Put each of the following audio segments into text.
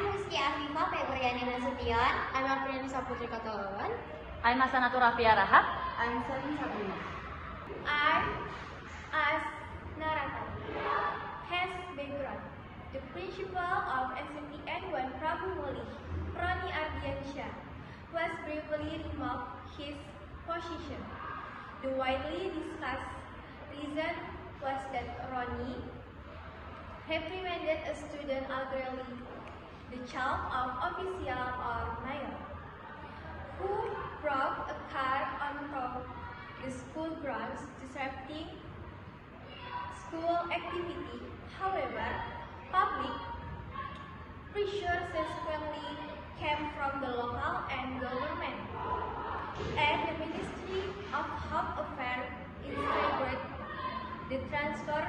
Rizky Afifah Febriani Nasution. I'm Apriani Saputri Katalawan. I'm Hasanatu Rafia Rahab. I'm Sarin Sabrina. I'm Narata. Has background. The principal of SMPN 1 Prabu Muli, Roni Ardiansyah, was briefly removed his position. The widely discussed reason was that Roni reprimanded a student angrily, the child of official or mayor, who brought a car onto the school grounds disrupting school activity. However, public pressure subsequently came from the local and government, and the Ministry of Home Affairs instructed the transfer.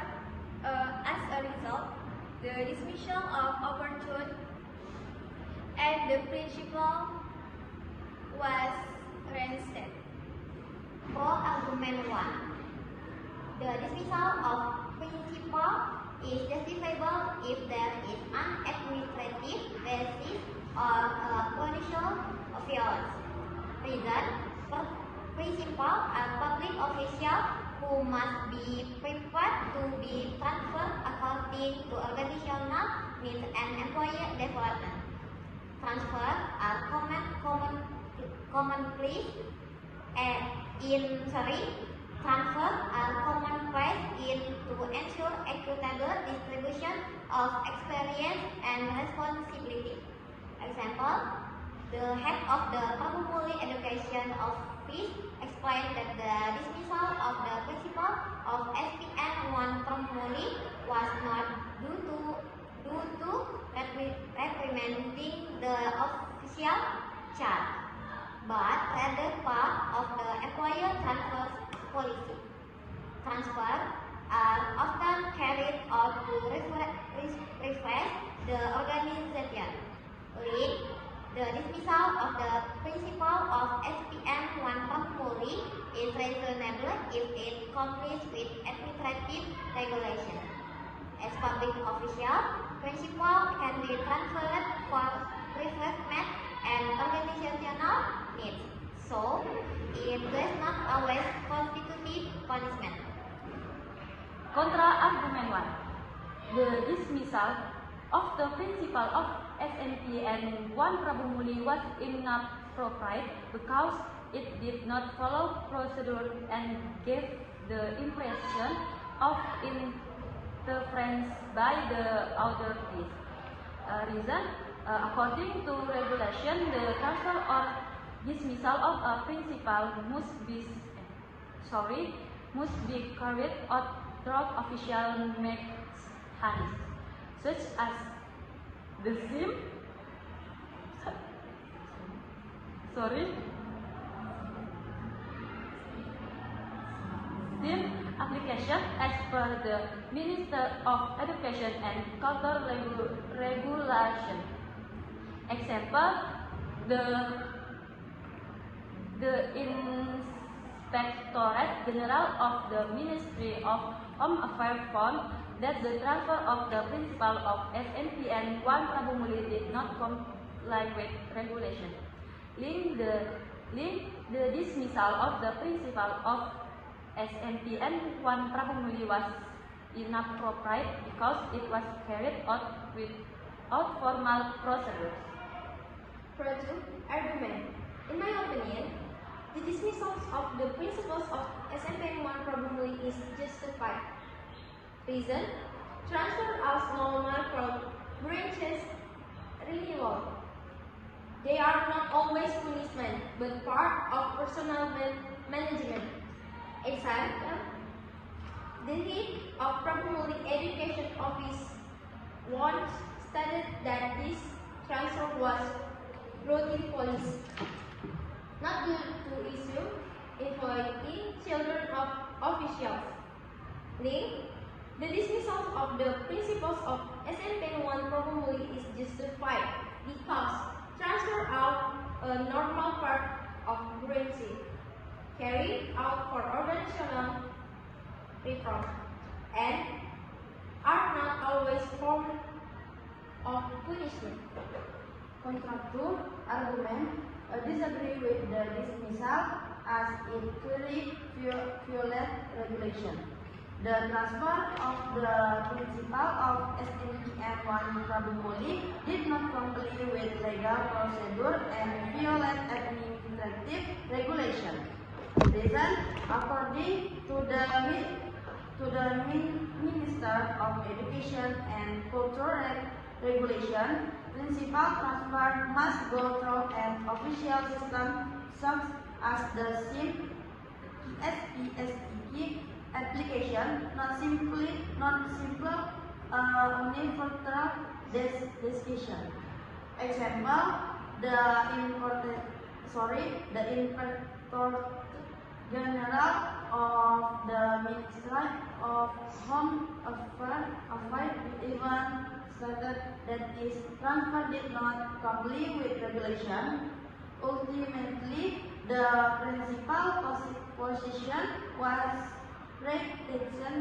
As a result, the dismissal of opportune and the principal was reinstated. For argument 1, the dismissal of principal is justifiable if there is an administrative basis or a political violence. Reason: principal are public officials who must be prepared to be transferred according to organizational needs and employee development. Transfers are commonplace transfers are commonplace to ensure equitable distribution of experience and responsibility. Example: the head of the Prabu Muli Education Office explained that the dismissal of the principal of SPN 1 Prabu Muli was not due to reprimanding the official charge, but rather part of the employer transfer policy. Transfers are often carried out to refresh the organization. The dismissal of the principal of SPN 1 Prabu Muli is reasonable if it complies with administrative regulation. As public official, principal can be transferred for refreshment and organizational needs, so it does not always constitute punishment. Contra argument 1. The dismissal of the principal of SMPN 1 Prabu Muli was inappropriate because it did not follow procedure and gave the impression of interference by the authorities. Reason: according to regulation, the transfer or dismissal of a principal must be carried out through official mechanisms, such as the SIM application as per the Minister of Education and Culture Regulation. Example: the Inspectorate General of the Ministry of Home Affairs found that the transfer of the principal of SMPN 1 Prabu Muli did not comply with regulation. The dismissal of the principal of SMPN 1 Prabu Muli was inappropriate because it was carried out without formal procedures. Further argument. In my opinion, the dismissal of the principals of SMPN 1 Prabu Muli is justified. Reason: transfer as normal from branches renewal. They are not always punishment, but part of personal management. Example: the head of Prabu Muli Education Office once stated that this transfer was routine policy, not due to issue involving children of officials. The dismissal of the principals of SMPN 1 Prabu Muli is justified because transfer out a normal part of bureaucracy carried out for organizational reform and are not always of punishment. Contractor argument disagree with the dismissal as it clearly violates regulation. The transfer of the principal of SNPM 1 Prabu Muli did not comply with legal procedure and violate administrative regulation. Reason, according to the Minister of Education and Culture Regulation, principal transfer must go through an official system such as the SIM SPSTK application, not simple unilateral decision. Example, the Inspector General of the Ministry of Home Affairs even stated that his transfer did not comply with regulation. Ultimately, the principal position was retaken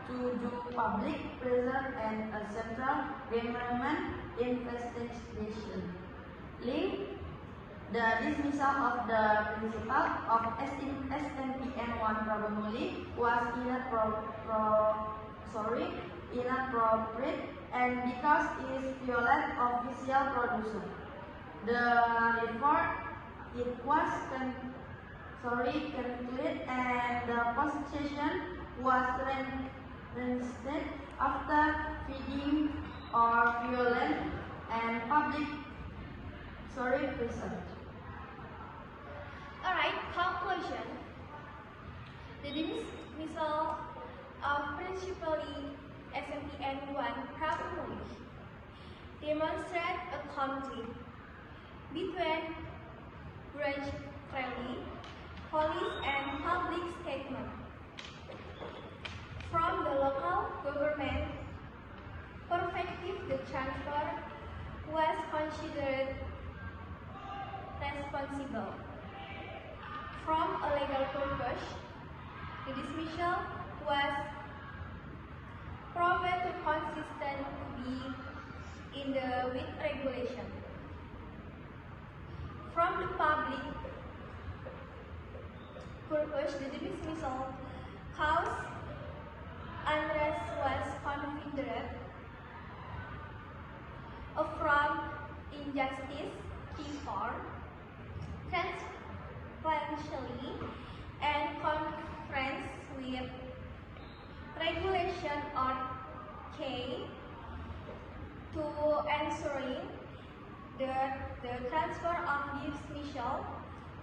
to do public pressure and a central government investigation. Link. The dismissal of the principal of SNPM 1 Prabu Muli was inappropriate and because it violates official procedure. Therefore, it was concluded and the position was reinstated after feeding or violent and public pressure. Alright, conclusion. The dismissal of Principal SNPM 1 Prabu Muli demonstrates a conflict between branch police and public statement. From the local government perspective, the transfer was considered responsible. From a legal purpose, the dismissal was proven to consistent to be with regulation. From the public purpose, the dismissal caused unrest was considered from injustice, before, transparently, and conference with regulation are key to ensuring the transfer of dismissal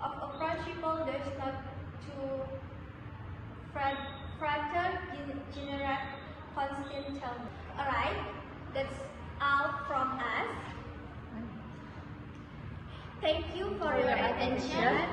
of a principal does not to further generate constant. Alright, that's all from us. Thank you for your attention.